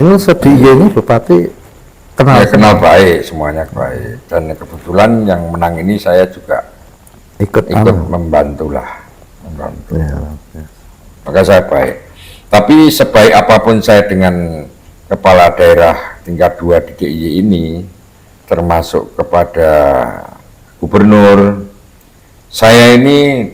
Ini sedih ini Bupati kenal, Ya kenal baik, semuanya baik. Dan kebetulan yang menang ini saya juga ikut membantu lah, membantu. Ya. Maka saya baik. Tapi sebaik apapun saya dengan kepala daerah tingkat 2 di DIY ini, termasuk kepada gubernur, saya ini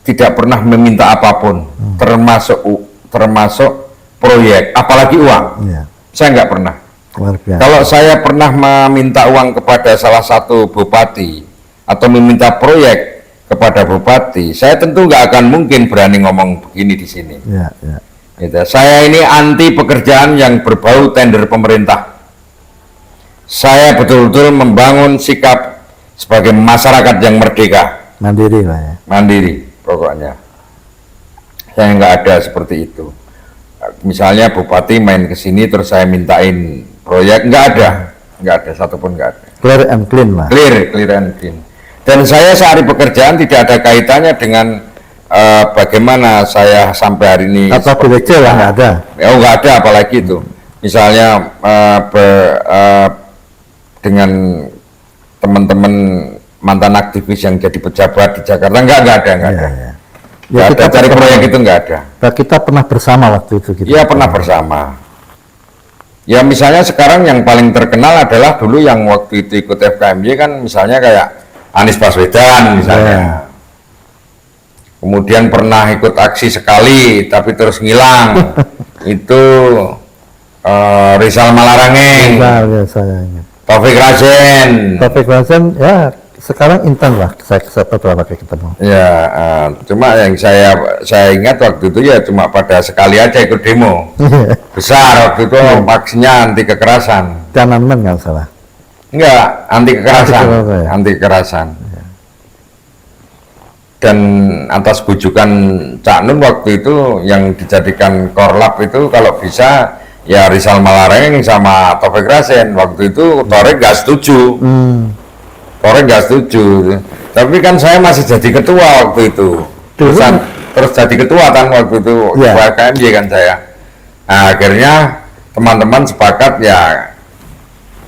tidak pernah meminta apapun, termasuk proyek, apalagi uang. Ya. Saya nggak pernah. Luar biasa. Kalau saya pernah meminta uang kepada salah satu bupati atau meminta proyek kepada bupati, saya tentu nggak akan mungkin berani ngomong begini di sini. Ya, ya. Gitu. Saya ini anti pekerjaan yang berbau tender pemerintah. Saya betul-betul membangun sikap sebagai masyarakat yang merdeka. Mandiri lah ya. Mandiri, pokoknya. Saya nggak ada seperti itu. Misalnya bupati main ke sini terus saya mintain proyek, nggak ada satupun, nggak ada. Clear and clean lah. Clear and clean. Dan saya sehari pekerjaan tidak ada kaitannya dengan bagaimana saya sampai hari ini. Apa BPC lah nggak ada. Oh nggak ada, apalagi itu. Misalnya dengan teman-teman mantan aktivis yang jadi pejabat di Jakarta, nggak ada. Ya. Ya, kita cari proyek itu nggak ada. Nah, kita pernah bersama waktu itu. Iya pernah bersama. Ya misalnya sekarang yang paling terkenal adalah dulu yang waktu itu ikut FKMY kan, misalnya kayak Anies Baswedan misalnya. Ya. Kemudian pernah ikut aksi sekali tapi terus ngilang. Itu Rizal Malarangeng, Ya, saya ingat. Taufik Rasen ya sekarang Intan lah, saya beberapa kali ketemu. ya, cuma yang saya ingat waktu itu ya cuma pada sekali aja ikut demo besar waktu itu, aksinya anti kekerasan. Tiananmen nggak salah. Enggak, anti kekerasan. Ya. Dan atas bujukan Cak Nun waktu itu yang dijadikan korlap itu kalau bisa ya Rizal Malarangeng sama Taufik Rasen. Waktu itu Torek nggak setuju. Torek nggak setuju, tapi kan saya masih jadi ketua waktu itu. Terus jadi ketua kan waktu itu, ketua KMY kan saya. Nah, akhirnya teman-teman sepakat ya,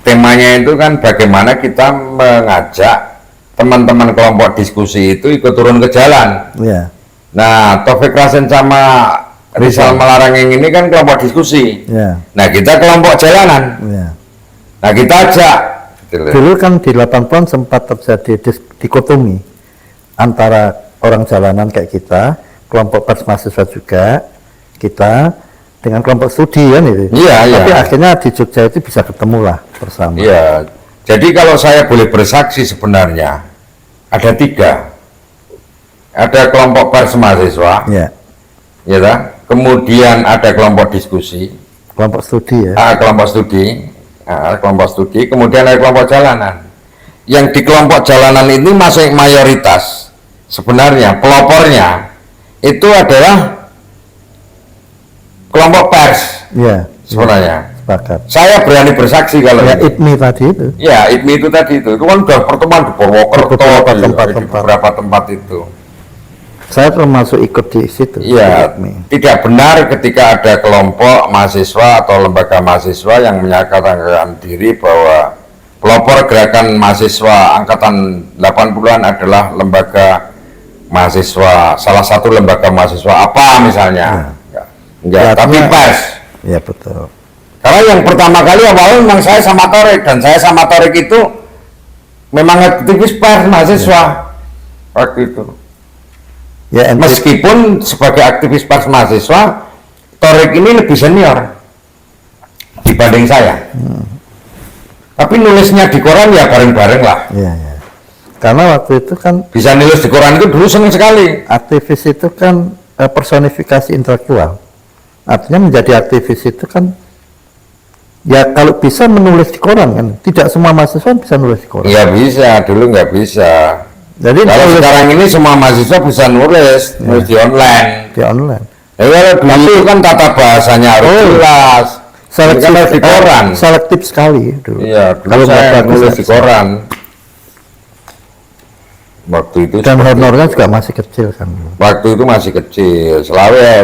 temanya itu kan bagaimana kita mengajak teman-teman kelompok diskusi itu ikut turun ke jalan. Ya. Nah, Taufik Rasen sama Rizal Malarangeng ini kan kelompok diskusi. Ya. Nah, kita kelompok jalanan. Ya. Nah, kita ajak. Dulu kan di 80-an sempat terjadi dikotomi antara orang jalanan kayak kita, kelompok pers mahasiswa juga, kita dengan kelompok studi kan itu. Iya. Tapi akhirnya di Jogja itu bisa ketemu lah bersama. Iya. Jadi kalau saya boleh bersaksi sebenarnya ada 3. Ada kelompok pers mahasiswa. Ya. Ya kan? Kemudian ada kelompok diskusi. Kelompok studi ya. Kelompok studi, kemudian ada kelompok jalanan. Yang di kelompok jalanan ini masih mayoritas sebenarnya pelopornya itu adalah kelompok pers. Iya. Sebenarnya. Sepakat. Saya berani bersaksi kalau ya IPMI tadi itu. Ya IPMI itu tadi itu kan udah pertemuan di Purwokerto, di beberapa tempat itu. Saya termasuk ikut di situ. Iya, tidak benar ketika ada kelompok mahasiswa atau lembaga mahasiswa yang menyatakan diri bahwa pelopor gerakan mahasiswa angkatan 80-an adalah lembaga mahasiswa, salah satu lembaga mahasiswa apa misalnya. Enggak, tapi pers. Ya betul. Karena yang pertama kali awalnya memang saya sama Torek, dan saya sama Torek itu memang aktivis pers mahasiswa waktu itu. Ya, meskipun sebagai aktivis pers mahasiswa, Torek ini lebih senior dibanding saya. Tapi nulisnya di koran ya bareng-bareng lah. Ya. Karena waktu itu kan bisa nulis di koran itu dulu senang sekali. Aktivis itu kan personifikasi intelektual. Artinya menjadi aktivis itu kan ya kalau bisa menulis di koran kan. Tidak semua mahasiswa bisa nulis di koran. Ya bisa, dulu nggak bisa. Jadi kalau sekarang ini semua mahasiswa bisa nulis di online. Di online. Ya, dulu itu kan tata bahasanya harus jelas. Selektif di koran. Selektif sekali dulu. Iya, kalau saya nulis di koran. Waktu itu. Dan honornya juga masih kecil kan. Waktu itu masih kecil, selawe.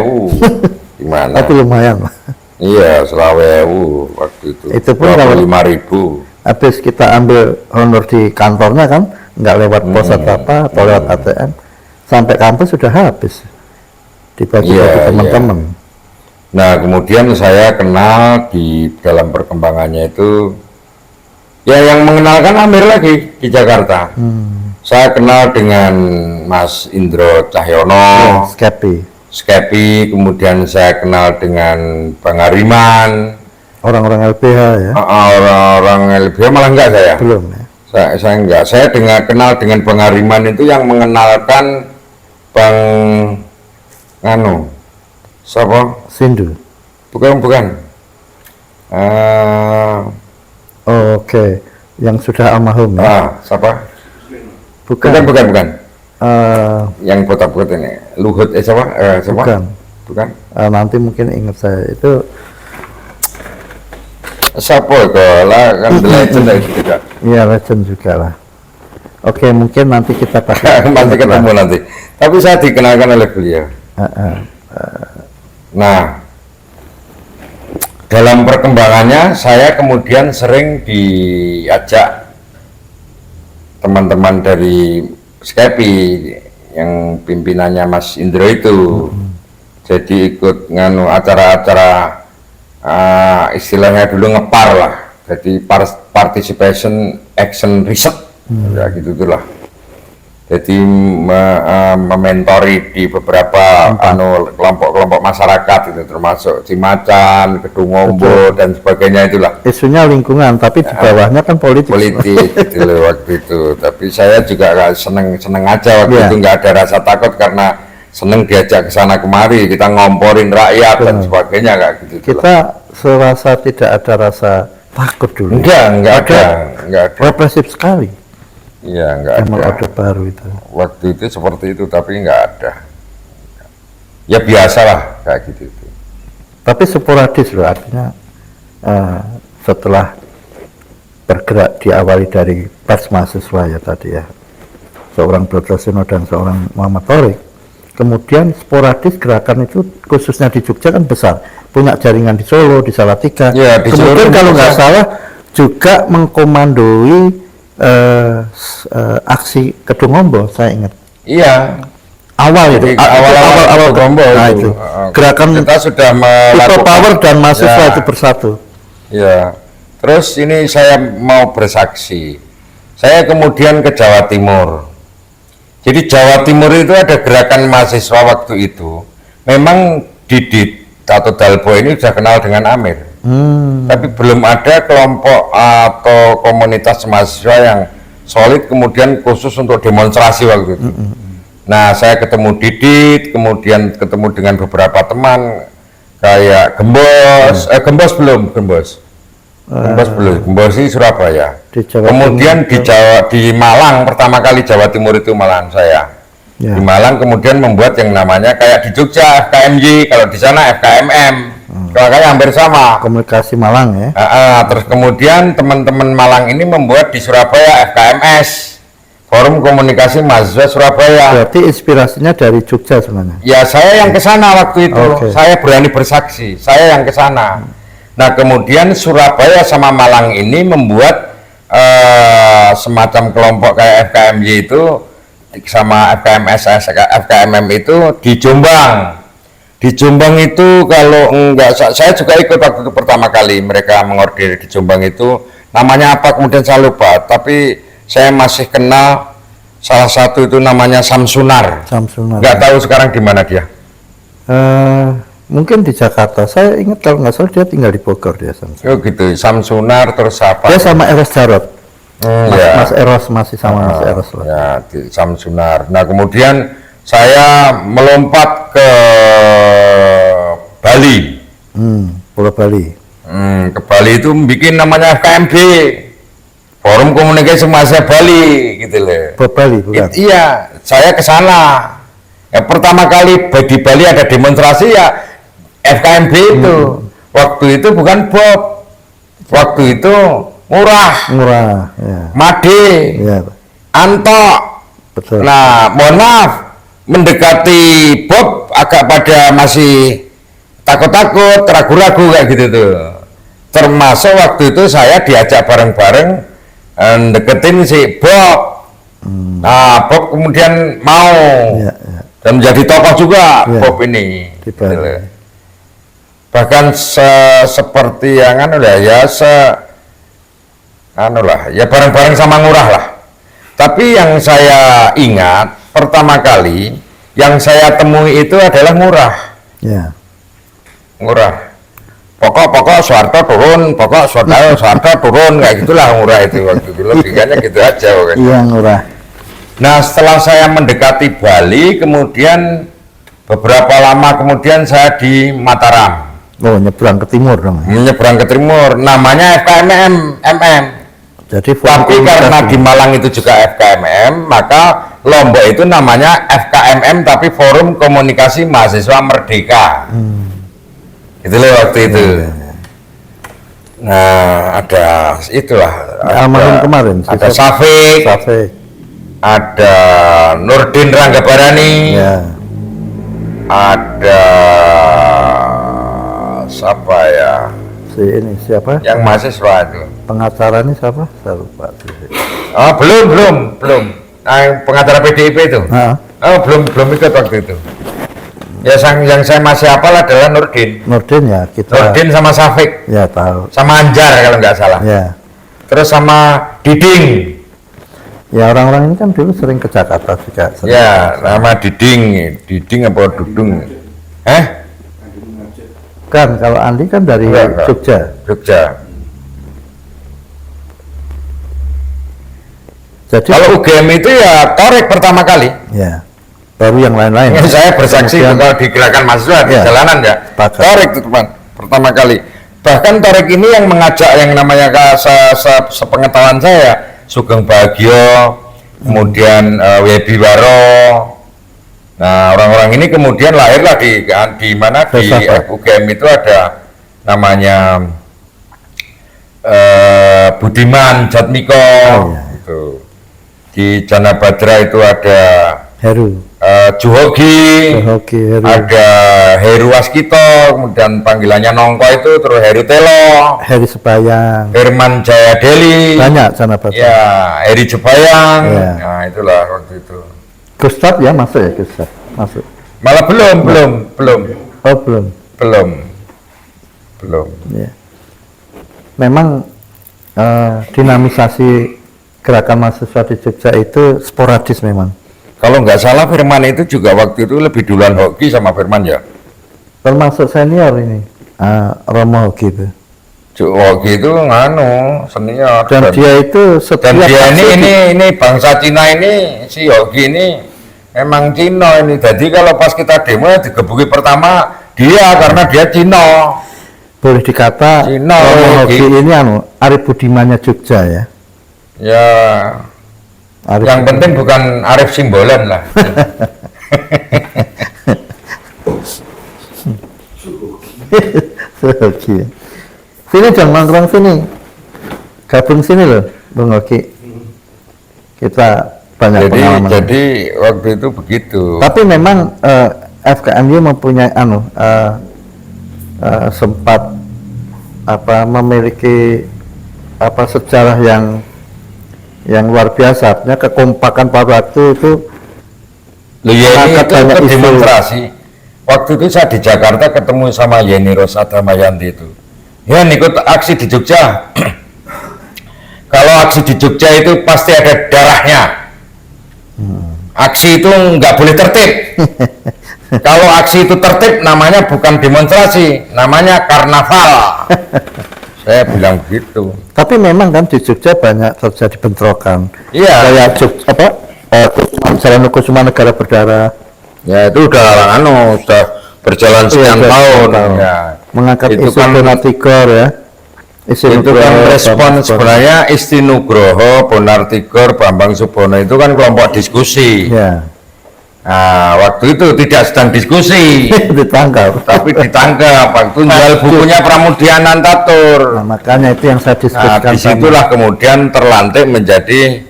Gimana? Tapi lumayan lah. Iya, 20.000 waktu itu. Itu pun kalau 25.000. habis kita ambil honor di kantornya kan, nggak lewat pos atau apa, atau lewat ATM, sampai kampus sudah habis dibagi-bagi Iya, teman-teman. Nah, kemudian saya kenal di dalam perkembangannya itu, ya yang mengenalkan Amir lagi di Jakarta. Saya kenal dengan Mas Indro Cahyono, Skepi, kemudian saya kenal dengan Bang Hariman. Orang-orang LBH ya? Orang-orang LBH malah enggak saya. Belum ya? Saya enggak. Saya kenal dengan Bang Hariman itu yang mengenalkan Bang siapa? Sindu? Bukan. Oke. Yang sudah almarhum ya? Siapa? Bukan. Yang botak-botak ini. Luhut, siapa? Bukan. Nanti mungkin ingat saya itu. Siapa itu lah, kan legend itu juga. Iya, legend juga lah. Oke, mungkin nanti kita nanti ketemu nanti. Tapi saya dikenalkan oleh beliau. Nah, dalam perkembangannya saya kemudian sering diajak teman-teman dari Skepi yang pimpinannya Mas Indro itu. Jadi ikut nganu acara-acara istilahnya dulu ngepar lah, jadi participation action research, ya gitu itulah. Jadi mementori di beberapa kelompok-kelompok masyarakat itu, termasuk Cimacan, Kedungombo dan sebagainya itulah. Isunya lingkungan, tapi di bawahnya kan politik gitu loh waktu itu. Tapi saya juga seneng aja waktu itu, nggak ada rasa takut karena seneng diajak ke sana kemari, kita ngomporin rakyat dan sebagainya kayak gitu. Kita serasa tidak ada rasa takut dulu. Enggak ada. Represif sekali. Iya, enggak ada. Orde Baru itu. Waktu itu seperti itu, tapi enggak ada. Ya biasalah kayak gitu. Tapi sporadis loh, artinya setelah bergerak diawali dari pers mahasiswa ya tadi ya, seorang Broto dan seorang Muhammad Thorik. Kemudian sporadis gerakan itu khususnya di Jogja kan besar, punya jaringan di Solo, di Salatiga. Ya, kemudian kalau nggak salah juga mengkomandoi aksi Kedungombo, saya ingat. Iya. Awal itu, awal Kedungombo itu. Gerakan kita sudah people power dan mahasiswa itu bersatu. Ya. Terus ini saya mau bersaksi. Saya kemudian ke Jawa Timur. Jadi Jawa Timur itu ada gerakan mahasiswa waktu itu. Memang Didit atau Dalbo ini sudah kenal dengan Amir. Tapi belum ada kelompok atau komunitas mahasiswa yang solid kemudian khusus untuk demonstrasi waktu itu. Nah, saya ketemu Didit, kemudian ketemu dengan beberapa teman kayak Gembos belum. Gembos di Surabaya. Kemudian di Malang, pertama kali Jawa Timur itu malahan saya. Di Malang kemudian membuat yang namanya kayak di Jogja FKMJ, kalau di sana FKMM. Kayak hampir sama. Komunikasi Malang ya. Terus kemudian teman-teman Malang ini membuat di Surabaya FKMS, Forum Komunikasi Mahasiswa Surabaya. Berarti inspirasinya dari Jogja sebenarnya. Ya, saya yang ke sana waktu itu. Saya berani bersaksi, saya yang ke sana. Nah, kemudian Surabaya sama Malang ini membuat semacam kelompok kayak FKMJ itu sama FKMS, FKMM itu di Jombang. Di Jombang itu kalau enggak, saya juga ikut waktu itu pertama kali mereka mengorder di Jombang itu. Namanya apa kemudian saya lupa, tapi saya masih kenal salah satu itu namanya Samsunar. Nggak tahu sekarang di mana dia. Mungkin di Jakarta. Saya ingat kalau nggak salah dia tinggal di Bogor dia. Oh gitu, Samsunar terus apa? Dia sama Eros Jarot. Mas Eros masih sama Mas Eros lah. Ya, di Samsunar. Nah, kemudian saya melompat ke Bali. Pulau Bali. Ke Bali itu bikin namanya FKMB. Forum Komunikasi Mahasiswa Bali gitu loh. Ke Bali bukan? Iya, saya ke sana. Ya, pertama kali di Bali ada demonstrasi ya FKMB itu. Waktu itu bukan Bob. Waktu itu Murah, ya. Made, Ya. Anto. Betul. Nah, mohon maaf, mendekati Bob agak pada masih takut-takut, ragu-ragu kayak gitu tuh. Termasuk waktu itu saya diajak bareng-bareng deketin si Bob. Nah, Bob kemudian mau dan menjadi tokoh juga Bob ini. Gitu loh. Bahkan seperti yang ya bareng-bareng sama Ngurah lah. Tapi yang saya ingat pertama kali yang saya temui itu adalah Ngurah. Ya. Ngurah. Pokok Soeharto turun, Soeharto turun, kayak gitulah Ngurah itu waktu itu. Logikanya gitu aja. Iya, Ngurah. Nah, setelah saya mendekati Bali, kemudian beberapa lama kemudian saya di Mataram. Oh, nyebrang ke timur dong. Menyeberang ke timur, namanya FKMM. Jadi Tapi karena di Malang itu juga FKMM, maka Lombok itu namanya FKMM tapi Forum Komunikasi Mahasiswa Merdeka. Itu loh waktu itu. Nah, ada itulah. Almarhum kemarin. Ada Safik, ada Nurdin Ranggabarani, Ya. ada siapa ya? Siapa? Yang mahasiswa itu. Pengacara ini siapa? Saya lupa. Oh, belum. Pengacara PDIP itu. Oh, belum ikut waktu itu. Ya, yang saya masih hafal adalah Nurdin ya, kita. Nurdin sama Safik. Ya, tahu. Sama Anjar kalau nggak salah. Ya. Terus sama Diding. Ya, orang-orang ini kan dulu sering ke Jakarta juga. Ya, nama Diding apa Dudung? Kan kalau Andi kan dari Enggak. Jogja. Jadi Kalau UGM itu ya Torek pertama kali. ya. Baru yang lain-lain. Ya, saya bersaksi Kemudian- kalau di gerakan mahasiswa di Ya. jalanan ya. Sepakat. Torek itu pertama kali. Bahkan Torek ini yang mengajak yang namanya sepengetahuan saya Sugeng Bahagia, kemudian Webi Waro. Nah, orang-orang ini kemudian lahirlah di mana di UGM itu ada namanya Budiman Jatmiko. Gitu. Di Janabadra itu ada Heru. Juhogi, Heru. ada Heru Waskito, kemudian panggilannya Nongko itu, terus Heru Telo, Heri Sebayang. Herman Jayadeli, Banyak sana Pak. ya Heri Jebayang. Ya. Nah, itulah waktu itu. Gustaf ya masuk ya Gustaf. Masuk. Malah belum. Oh, belum. Ya. Memang dinamisasi gerakan mahasiswa di Jogja itu sporadis memang. Kalau nggak salah Firman itu juga waktu itu lebih duluan Hoki sama Firman ya. Termasuk senior ini. Romo Hoki itu. Hoki itu senior. Dan dia itu setiap Dan dia aksi ini bangsa Cina ini, si Hoki ini memang Cina ini. Jadi kalau pas kita demo digebuki pertama dia karena dia Cina. boleh dikata Cina, Romo Hoki ini Arif Budimannya Jogja ya. Ya, Arif yang penting bukan Arif Simbolan lah. Hoki. Sini dong, nongkrong sini. Gabung sini loh, Bung Hoki. Kita banyak pengalaman. Jadi waktu itu begitu. Tapi memang FKMU mempunyai sempat memiliki sejarah yang luar biasa. Artinya kekompakan pada waktu itu. Loh, ya ini itu demonstrasi. Waktu itu saya di Jakarta ketemu sama Yeni Rosada Mayanti itu. Ya, ikut aksi di Jogja. Kalau aksi di Jogja itu pasti ada darahnya. Aksi itu nggak boleh tertib. Kalau aksi itu tertib, namanya bukan demonstrasi, namanya karnaval. Saya bilang begitu. Tapi memang kan di Jogja banyak terjadi bentrokan. Iya. Kayak Jalan Kusumanegara berdarah. Ya itu udah berjalan sekian tahun. Ya. Mengangkat Itu isu kan- Bonatigor ya. Itu kan respon sebenarnya Isti Nugroho, Bonatigor, Bambang Subono itu kan kelompok diskusi. Ya. Nah, waktu itu tidak sedang diskusi, Ditangkap. tapi ditangkap. Waktu jual bukunya Pramudia Nantatur. Nah, makanya itu yang saya Nah, diskusikan. disitulah kemudian terlantik menjadi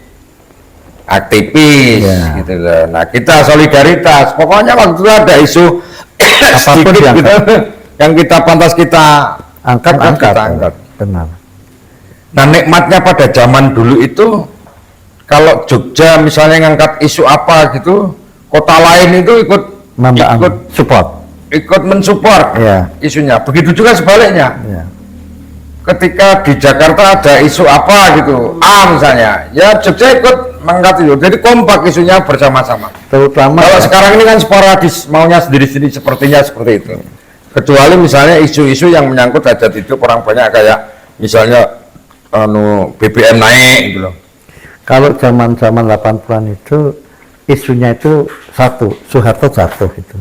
aktivis, Ya. gitu loh. Nah, kita solidaritas. Pokoknya waktu itu ada isu Apapun sedikit diangkat. gitu. yang kita pantas kita angkat. kita angkat. Benar. Nah, nikmatnya pada zaman dulu itu, kalau Jogja misalnya ngangkat isu apa gitu, kota lain itu ikut Support. ikut mensupport Iya. isunya. Begitu juga sebaliknya. Ya. Ketika di Jakarta ada isu apa gitu, misalnya, ya Jogja ikut mengangkat itu. Jadi kompak isunya bersama-sama. Terutama Kalau sekarang ini kan sporadis, maunya sendiri-sendiri, sepertinya seperti itu. Kecuali misalnya isu-isu yang menyangkut hajat hidup orang banyak, kayak misalnya BBM naik gitu loh. kalau zaman-zaman 80-an itu isunya itu satu, Soeharto jatuh itu.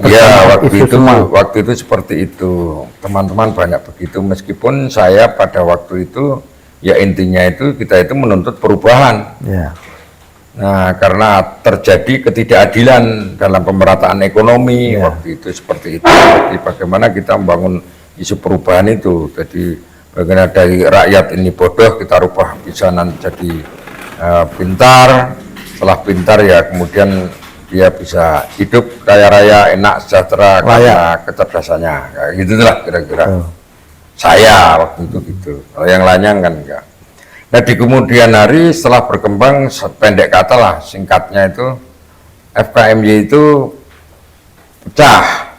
Ya, Kebersamaan waktu itu seperti itu. Teman-teman banyak begitu, meskipun saya pada waktu itu, ya intinya itu kita itu menuntut perubahan. Ya. Nah, karena terjadi ketidakadilan dalam pemerataan ekonomi, Ya. waktu itu seperti itu. Jadi bagaimana kita membangun isu perubahan itu. Jadi bagaimana dari rakyat ini bodoh, kita rubah bisa nanti jadi pintar. Setelah pintar ya kemudian dia bisa hidup kaya raya, enak, sejahtera karena kecerdasannya. Kayak gitulah kira-kira. Saya waktu itu gitu. Kalau yang lainnya kan enggak. Nah, di kemudian hari setelah berkembang, pendek kata lah, singkatnya itu FKMY itu pecah,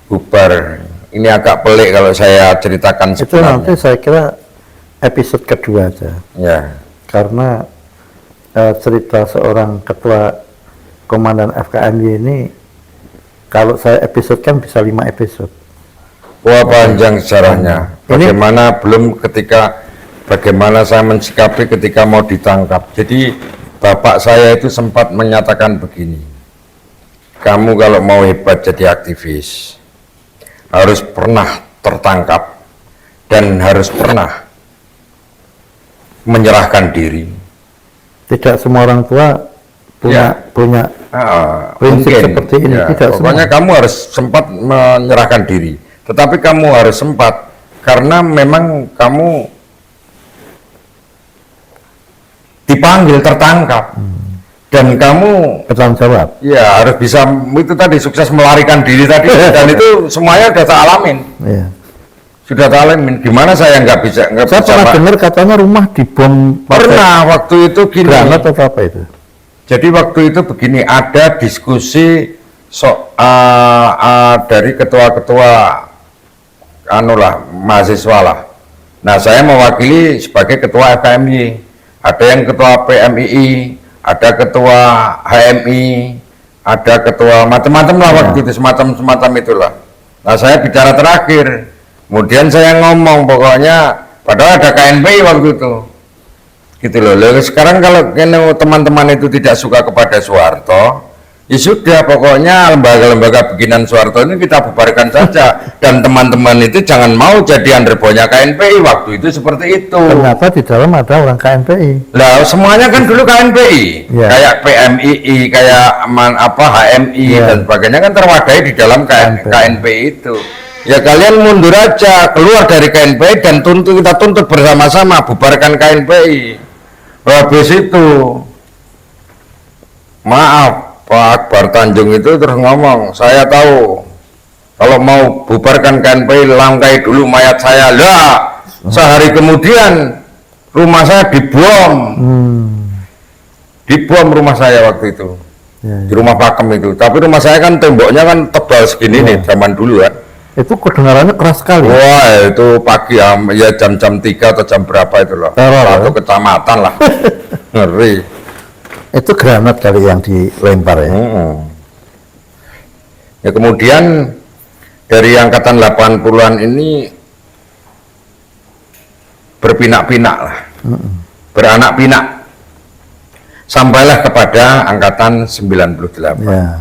bubar. Ini agak pelik kalau saya ceritakan Itu sebenarnya. nanti saya kira episode kedua aja. Ya, Karena cerita seorang ketua komandan FKMY ini, kalau saya episode kan bisa 5 episode. wah panjang sejarahnya. Bagaimana bagaimana saya mensikapi ketika mau ditangkap. Jadi bapak saya itu sempat menyatakan begini, kamu kalau mau hebat jadi aktivis, harus pernah tertangkap dan harus pernah menyerahkan diri. Tidak semua orang tua punya prinsip Mungkin, seperti ini. ya, Tidak pokoknya semua. kamu harus sempat menyerahkan diri, tetapi kamu harus sempat karena memang kamu dipanggil, tertangkap, dan kamu Bertanggung jawab. ya harus bisa itu tadi, sukses melarikan diri tadi. Dan itu semuanya sudah tak alamin, Iya. sudah tak alamin. Gimana saya nggak bisa Saya pernah Pak? dengar katanya rumah dibom. Pernah waktu itu gini. Granat atau apa itu? Jadi waktu itu begini, ada diskusi dari ketua-ketua mahasiswa lah. Nah, saya mewakili sebagai ketua FKMY. Ada yang ketua PMII, ada ketua HMI, ada ketua macam-macam lah waktu itu, semacam itulah. Nah, saya bicara terakhir. Kemudian saya ngomong, pokoknya padahal ada KNPI waktu itu. Gitu loh. Sekarang kalau teman-teman itu tidak suka kepada Soeharto, ya sudah, pokoknya lembaga-lembaga bikinan Soeharto ini kita bubarkan saja. Dan teman-teman itu jangan mau jadi underbownya KNPI, waktu itu seperti itu. Ternyata di dalam ada orang KNPI. Lah, semuanya kan dulu KNPI, Ya. kayak PMII, kayak HMI dan sebagainya kan terwadai di dalam KNPI itu. Ya kalian mundur aja, keluar dari KNPI dan kita tuntut bersama-sama bubarkan KNPI. Habis itu, maaf, Pak Akbar Tanjung itu terus ngomong, saya tahu kalau mau bubarkan KNPI langkai dulu mayat saya. Lah, sehari kemudian rumah saya dibom. Dibom rumah saya waktu itu. Ya, Di rumah Pakem itu. Tapi rumah saya kan temboknya kan tebal segini nih zaman dulu kan. Itu kedengarannya keras sekali. Wah, itu pagi ya jam-jam 3 atau jam berapa itu loh. Teror, Satu ya? kecamatan lah. Ngeri. Itu granat kali yang dilempar ya. Ya kemudian dari angkatan 80-an ini berpinak-pinak lah. Beranak pinak. Sampailah kepada angkatan 98. Ya.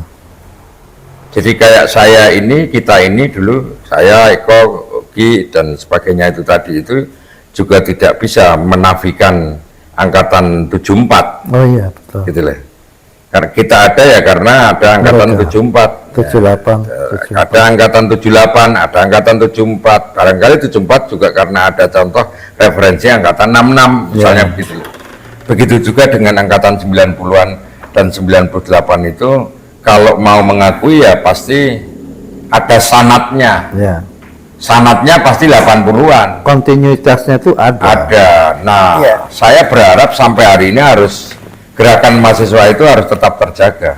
Jadi kayak saya ini, kita ini dulu, saya, Eko, Gi, dan sebagainya itu tadi itu juga tidak bisa menafikan angkatan 74. Oh iya betul. Gitu loh. Karena kita ada ya karena ada angkatan 74. 78. Ada angkatan 78, ada angkatan 74. Barangkali 74 juga karena ada contoh referensi angkatan 66, misalnya begitu. Begitu juga dengan angkatan 90-an dan 98 itu, kalau mau mengakui ya pasti ada sanatnya. Ya. Sanatnya pasti 80-an. Kontinuitasnya itu ada. Ada. Nah, Iya. saya berharap sampai hari ini harus gerakan mahasiswa itu harus tetap terjaga.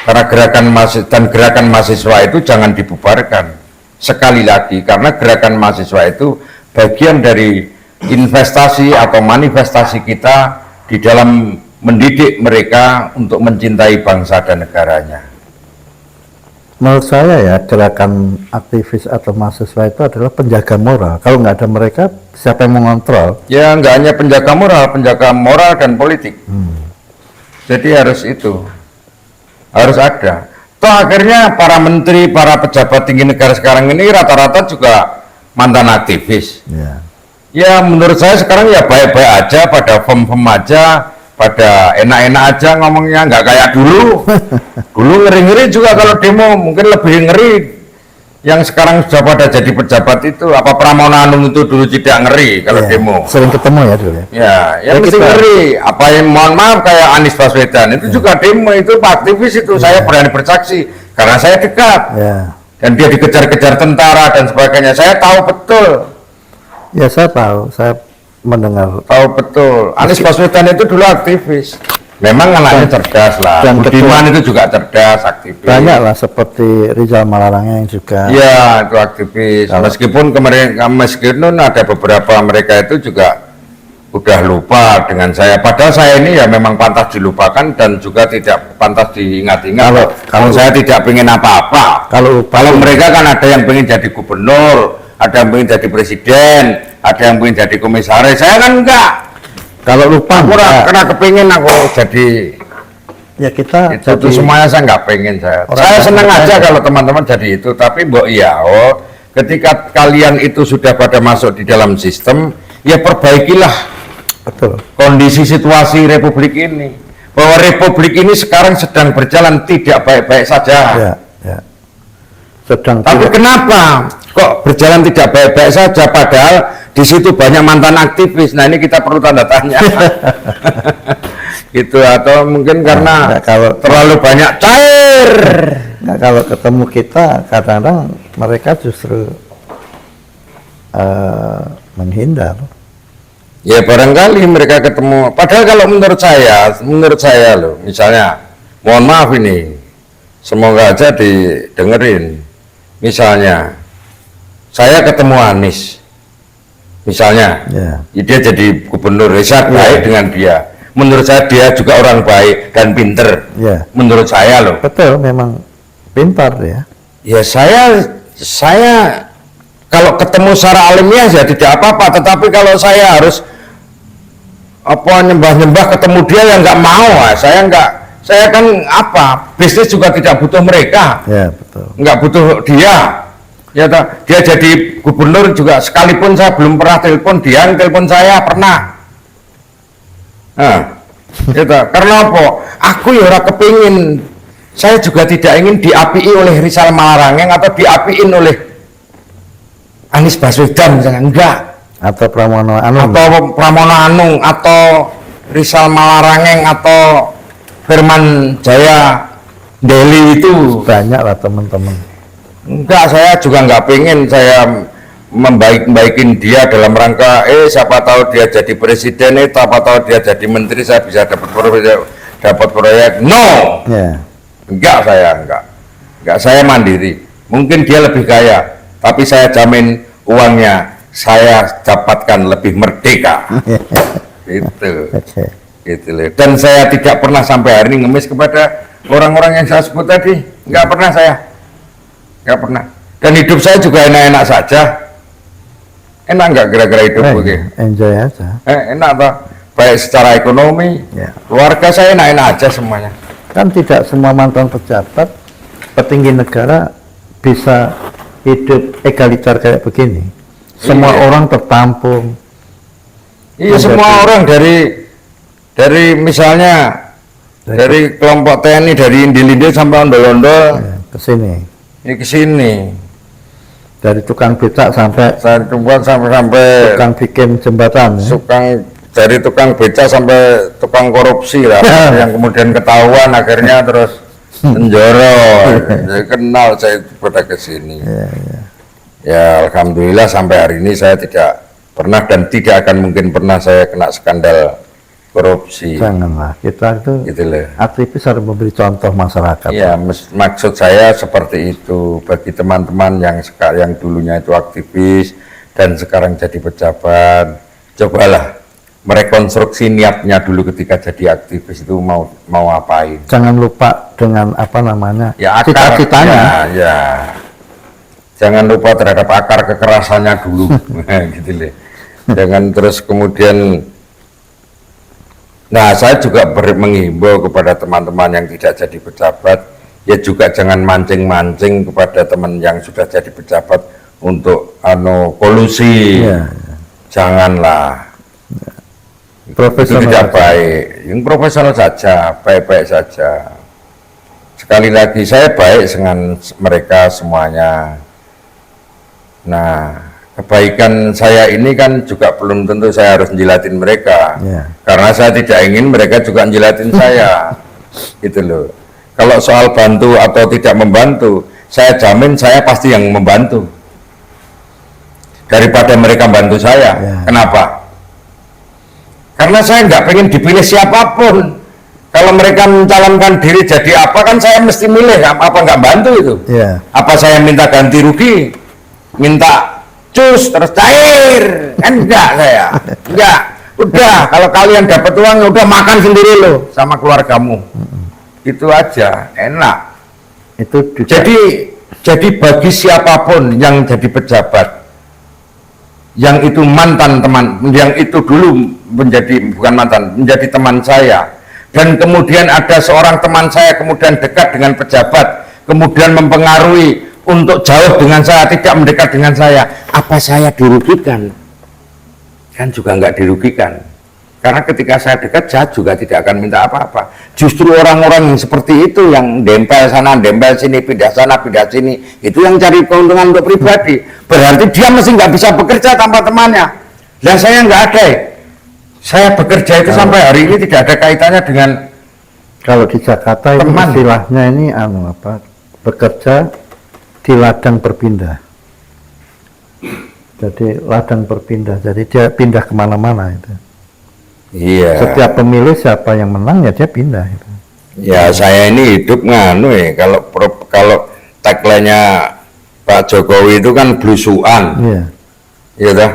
Karena gerakan mahasiswa itu jangan dibubarkan. Sekali lagi, karena gerakan mahasiswa itu bagian dari investasi atau manifestasi kita di dalam mendidik mereka untuk mencintai bangsa dan negaranya. Menurut saya ya, gerakan aktivis atau mahasiswa itu adalah penjaga moral. Kalau nggak ada mereka, siapa yang mengontrol? Ya, nggak hanya penjaga moral dan politik. Jadi harus itu, harus ada. Toh akhirnya para menteri, para pejabat tinggi negara sekarang ini rata-rata juga mantan aktivis. Ya. Ya menurut saya sekarang ya baik-baik aja, pada fem-fem aja, pada enak-enak aja ngomongnya, nggak kayak dulu. Dulu ngeri-ngeri juga kalau demo, mungkin lebih ngeri. Yang sekarang sudah pada jadi pejabat itu, apa Pramono Anung itu dulu tidak ngeri kalau Ya, demo. sering ketemu ya dulu ya. Ya, yang Ya, mesti kita- ngeri. Apa yang mohon maaf kayak Anies Baswedan itu juga demo, itu aktivis itu. Saya berani bersaksi karena saya dekat. Ya. Dan dia dikejar-kejar tentara dan sebagainya. Saya tahu betul. Ya saya tahu, saya mendengar. Tahu betul. Anies Baswedan itu dulu aktivis. Memang anaknya cerdas lah. dan Budiman itu juga cerdas, aktivis. Banyak lah seperti Rizal Malarangeng juga. Iya, itu aktivis. Meskipun kemarin meskipun ada beberapa mereka itu juga udah lupa dengan saya. Padahal saya ini ya memang pantas dilupakan dan juga tidak pantas diingat-ingat. Kalau saya tidak pengen apa-apa. Kalau Mereka kan ada yang pengen jadi gubernur, ada yang pengen jadi presiden, ada yang pengen jadi komisaris. Saya kan enggak. kalau lupa Aku enggak. kena kepingin aku jadi Ya kita itu semuanya saya nggak pengen saya. Saya senang aja kalau teman-teman jadi itu, tapi mbok iya, ketika kalian itu sudah pada masuk di dalam sistem, ya perbaikilah betul. kondisi situasi Republik ini. Bahwa Republik ini sekarang sedang berjalan tidak baik-baik saja. Ya, ya. Sedang Tapi tidak- kenapa kok berjalan tidak baik-baik saja, padahal di situ banyak mantan aktivis. Nah ini kita perlu tanda tanya. Gitu, atau mungkin karena Nah, kalau- terlalu banyak cair. Nah, kalau ketemu kita kadang-kadang mereka justru menghindar. Ya barangkali mereka ketemu. Padahal kalau menurut saya loh, misalnya, mohon maaf ini, semoga aja didengerin. Misalnya, saya ketemu Anies, misalnya, Ya. dia jadi gubernur, saya baik dengan dia. Menurut saya dia juga orang baik dan pinter. Ya. Menurut saya loh. Betul, memang pintar ya. Ya saya kalau ketemu secara alamiah ya tidak apa-apa, tetapi kalau saya harus nyembah-nyembah ketemu dia yang nggak mau, saya kan bisnis juga tidak butuh mereka, Ya, betul. nggak butuh dia. Ya dia jadi gubernur juga, sekalipun saya belum pernah telepon dia, telepon saya pernah. Nah, karena apa? Aku ya ora kepingin. Saya juga tidak ingin diapii oleh Rizal Malarangeng atau diapiin oleh Anies Baswedan misalnya, enggak. Atau Pramono Anung. Atau Pramono Anung atau Rizal Malarangeng atau Firman Jaya Deli itu. Banyak lah teman-teman. Enggak, saya juga enggak pengen saya membaik-baikin dia dalam rangka siapa tahu dia jadi presiden, siapa tahu dia jadi menteri, saya bisa dapat proyek. No. Ya. Enggak, saya mandiri. Mungkin dia lebih kaya, tapi saya jamin uangnya saya dapatkan lebih merdeka. Itu. Oke. Gitu loh. Dan saya tidak pernah sampai hari ini ngemis kepada orang-orang yang saya sebut tadi. Enggak pernah saya. Enggak pernah. Dan hidup saya juga enak-enak saja. Enak enggak kira-kira hidup begitu? Enjoy aja. Enak toh. Baik secara ekonomi, Ya. keluarga saya enak-enak aja semuanya. Kan tidak semua mantan pejabat, petinggi negara bisa hidup egaliter kayak begini. Semua Iya. orang tertampung. Iya, Menjadi- semua orang dari misalnya dari kelompok TNI, dari Indil-Indil sampai Ondol-Ondol Ke sini. ini ke sini. Dari tukang becak sampai Saya coba sampai tukang bikin jembatan. Ya. dari tukang beca sampai tukang korupsi lah, yang kemudian ketahuan akhirnya terus Tenjoro, saya kenal saya pada kesini. Ya alhamdulillah sampai hari ini saya tidak pernah dan tidak akan mungkin pernah saya kena skandal korupsi. Janganlah, kita itu Gitu loh. aktivis harus memberi contoh masyarakat. Ya maksud saya seperti itu bagi teman-teman yang dulunya itu aktivis dan sekarang jadi pejabat, cobalah merekonstruksi niatnya dulu ketika jadi aktivis itu mau apain. Jangan lupa dengan apa namanya, Ya cita-citanya. ya. Jangan lupa terhadap akar kekerasannya dulu. Gitu loh. Jangan terus kemudian. Nah, saya juga menghimbau kepada teman-teman yang tidak jadi pejabat, ya juga jangan mancing-mancing kepada teman yang sudah jadi pejabat untuk kolusi. Ya. Janganlah. Profesional Itu tidak saja. baik. Yang profesional saja, baik-baik saja. Sekali lagi saya baik dengan mereka semuanya. Nah, kebaikan saya ini kan juga belum tentu saya harus menjilatin mereka. Ya. Karena saya tidak ingin mereka juga menjilatin saya. Gitu loh. Kalau soal bantu atau tidak membantu, saya jamin saya pasti yang membantu. Daripada mereka bantu saya. Ya. Kenapa? Karena saya nggak pengen dipilih siapapun. Kalau mereka mencalonkan diri jadi apa kan saya mesti milih, apa nggak bantu itu. Ya. Apa saya minta ganti rugi, minta cus terus cair, kan enggak saya. Enggak. Udah, kalau kalian dapat uang udah makan sendiri lo sama keluargamu. Itu aja, enak. Itu juga. Jadi bagi siapapun yang jadi pejabat, yang itu mantan teman, yang itu dulu bukan mantan, menjadi teman saya, dan kemudian ada seorang teman saya kemudian dekat dengan pejabat, kemudian mempengaruhi untuk jauh dengan saya, tidak mendekat dengan saya, apa saya dirugikan? Kan juga nggak dirugikan, karena ketika saya dekat, saya juga tidak akan minta apa-apa. Justru orang-orang yang seperti itu, yang dempel sana, dempel sini, pindah sana, pindah sini, itu yang cari keuntungan untuk pribadi. Berarti dia mesti nggak bisa bekerja tanpa temannya. Dan saya nggak ada. Saya bekerja itu sampai hari ini tidak ada kaitannya dengan Kalau di Jakarta itu Teman. istilahnya ini bekerja di ladang berpindah. Jadi ladang berpindah, jadi dia pindah kemana-mana itu. iya. Setiap pemilu siapa yang menang ya dia pindah itu. Ya saya ini hidup nganu ya. Kalau tagline-nya Pak Jokowi itu kan blusukan, Iya. ya dah.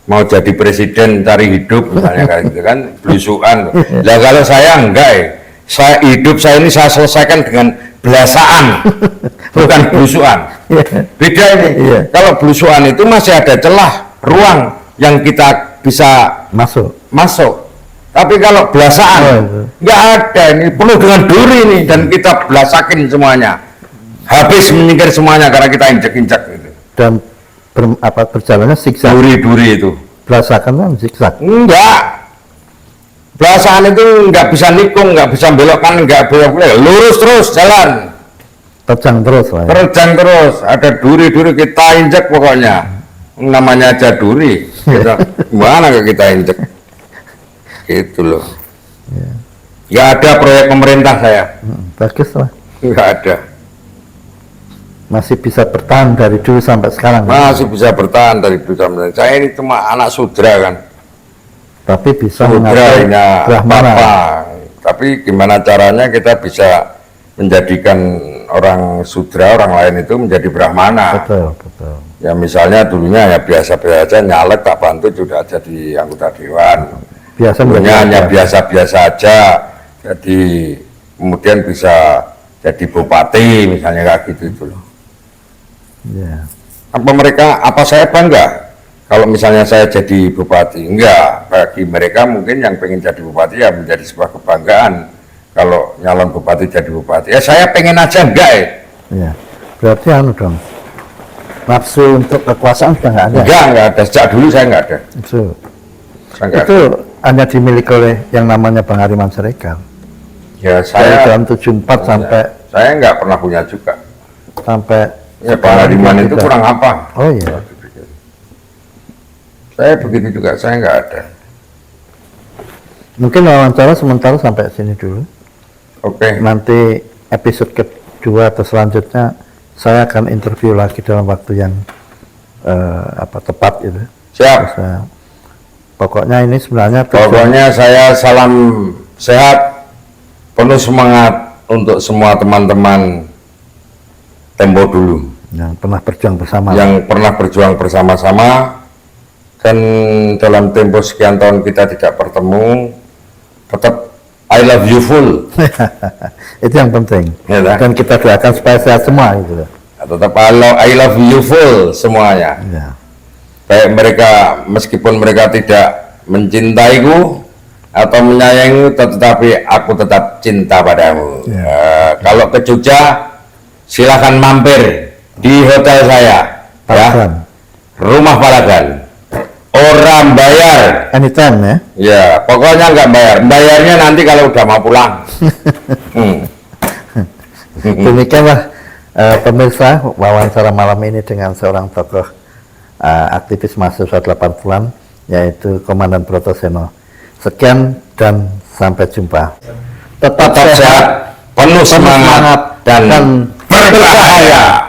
Mau jadi presiden cari hidup misalnya kayak gitu kan, blusukan. Lah kalau saya enggak ya. Saya ini saya selesaikan dengan belasaan, bukan blusukan. Beda ini. Iya. Kalau blusukan itu masih ada celah, ruang yang kita bisa masuk. Tapi kalau belasaan nggak ada, ini penuh dengan duri nih dan kita belasakin semuanya. Habis menyingkir semuanya karena kita injek-injek gitu. Dan berjalannya zigzag. Duri-duri itu. Belasakan kan zigzag. Enggak. Belasaan itu nggak bisa nikung, nggak bisa belokkan, nggak boleh lurus terus jalan. Terjang terus lah. Ya. Terjang terus, ada duri-duri kita injek pokoknya. Namanya aja duri. Gimana kita injek? Gitu loh. Nggak ada proyek pemerintah saya. Bagus lah. Nggak ada. Masih bisa bertahan dari dulu sampai sekarang. Masih bisa bertahan dari dulu sampai sekarang. Saya ini cuma anak sudra kan. Tapi bisa Sudranya mengatur Brahmana. apa? Tapi gimana caranya kita bisa menjadikan orang sudra, orang lain itu menjadi Brahmana? Betul, betul. Ya misalnya dulunya ya biasa-biasa aja, nyalek tak bantu sudah jadi anggota dewan. Biasa Dulunya menjadi hanya apa? biasa-biasa aja, jadi kemudian bisa jadi bupati misalnya kayak gitu itu loh. Ya. Apa saya bangga kalau misalnya saya jadi bupati? Enggak, bagi mereka mungkin yang pengen jadi bupati ya menjadi sebuah kebanggaan kalau nyalon bupati jadi bupati. Ya saya pengen aja enggak ya. Ya. Berarti dong. Nafsu untuk kekuasaan sudah nggak ada. Enggak ada. Sejak dulu saya enggak ada. Saya enggak Itu ada. hanya dimiliki oleh yang namanya Bang Hariman Siregar. Ya Dari saya tahun 74 sampai saya enggak pernah punya juga. sampai Ya Pak Hariman itu tidak. kurang apa? Oh iya. Saya begitu juga, saya enggak ada. Mungkin wawancara sementara sampai sini dulu. Oke. Nanti episode kedua atau selanjutnya saya akan interview lagi dalam waktu yang tepat gitu. Siap. Pokoknya ini sebenarnya Pokoknya saya salam sehat, penuh semangat untuk semua teman-teman Tempo Dulu yang pernah berjuang bersama. Yang pernah berjuang bersama-sama, dan dalam tempo sekian tahun kita tidak bertemu, tetap I love you full. Itu yang penting. Ya, dan kita doakan supaya sehat semua gitu. Tetap I love you full semuanya. Ya. Baik mereka, meskipun mereka tidak mencintaiku atau menyayangiku, tetapi aku tetap cinta padamu. Kalau ke Jogja, silahkan mampir di hotel saya, Palagan. ya, Rumah Palagan. Orang bayar. Anytime ya. Ya, pokoknya nggak bayar. Bayarnya nanti kalau udah mau pulang. Demikianlah pemirsa wawancara malam ini dengan seorang tokoh aktivis mahasiswa 80-an, yaitu Komandan Brotoseno. Sekian dan sampai jumpa. Tetap sehat, penuh semangat, dan berbahaya.